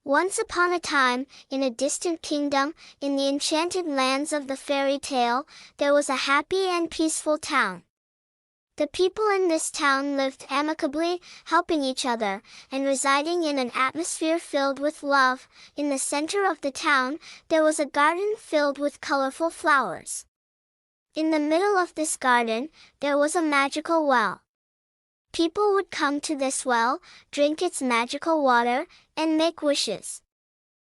Once upon a time, in a distant kingdom, in the enchanted lands of the fairy tale, there was a happy and peaceful town. The people in this town lived amicably, helping each other, and residing in an atmosphere filled with love. In the center of the town, there was a garden filled with colorful flowers. In the middle of this garden, there was a magical well. People would come to this well, drink its magical water, and make wishes.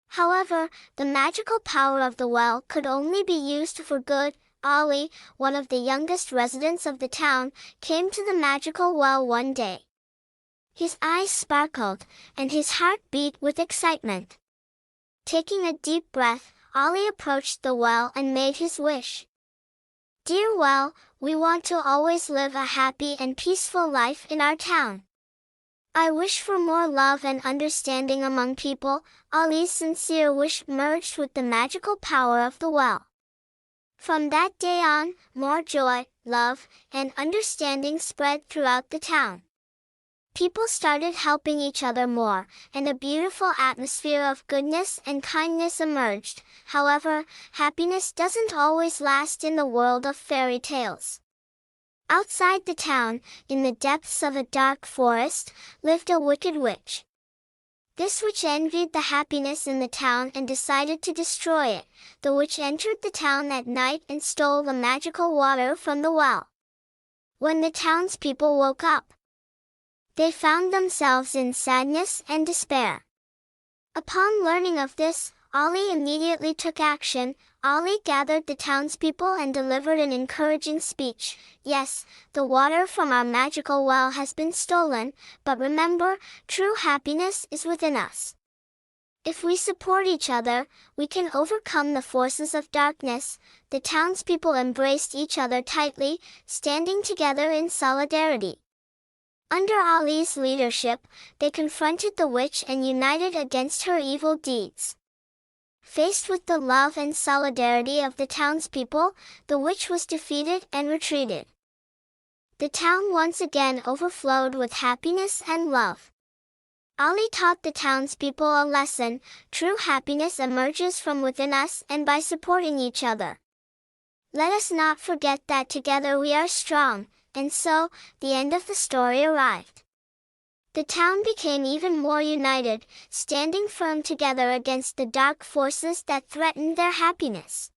However, the magical power of the well could only be used for good. Ali, one of the youngest residents of the town, came to the magical well one day. His eyes sparkled, and his heart beat with excitement. Taking a deep breath, Ali approached the well and made his wish. "Dear well, we want to always live a happy and peaceful life in our town. I wish for more love and understanding among people." Ali's sincere wish merged with the magical power of the well. From that day on, more joy, love, and understanding spread throughout the town. People started helping each other more, and a beautiful atmosphere of goodness and kindness emerged. However, happiness doesn't always last in the world of fairy tales. Outside the town, in the depths of a dark forest, lived a wicked witch. This witch envied the happiness in the town and decided to destroy it. The witch entered the town at night and stole the magical water from the well. When the townspeople woke up, they found themselves in sadness and despair. Upon learning of this, Ali immediately took action. Ali gathered the townspeople and delivered an encouraging speech. "Yes, the water from our magical well has been stolen, but remember, true happiness is within us. If we support each other, we can overcome the forces of darkness." The townspeople embraced each other tightly, standing together in solidarity. Under Ali's leadership, they confronted the witch and united against her evil deeds. Faced with the love and solidarity of the townspeople, the witch was defeated and retreated. The town once again overflowed with happiness and love. Ali taught the townspeople a lesson: true happiness emerges from within us and by supporting each other. Let us not forget that together we are strong. And so, the end of the story arrived. The town became even more united, standing firm together against the dark forces that threatened their happiness.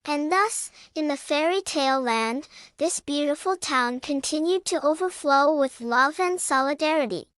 And thus, in the fairy tale land, this beautiful town continued to overflow with love and solidarity.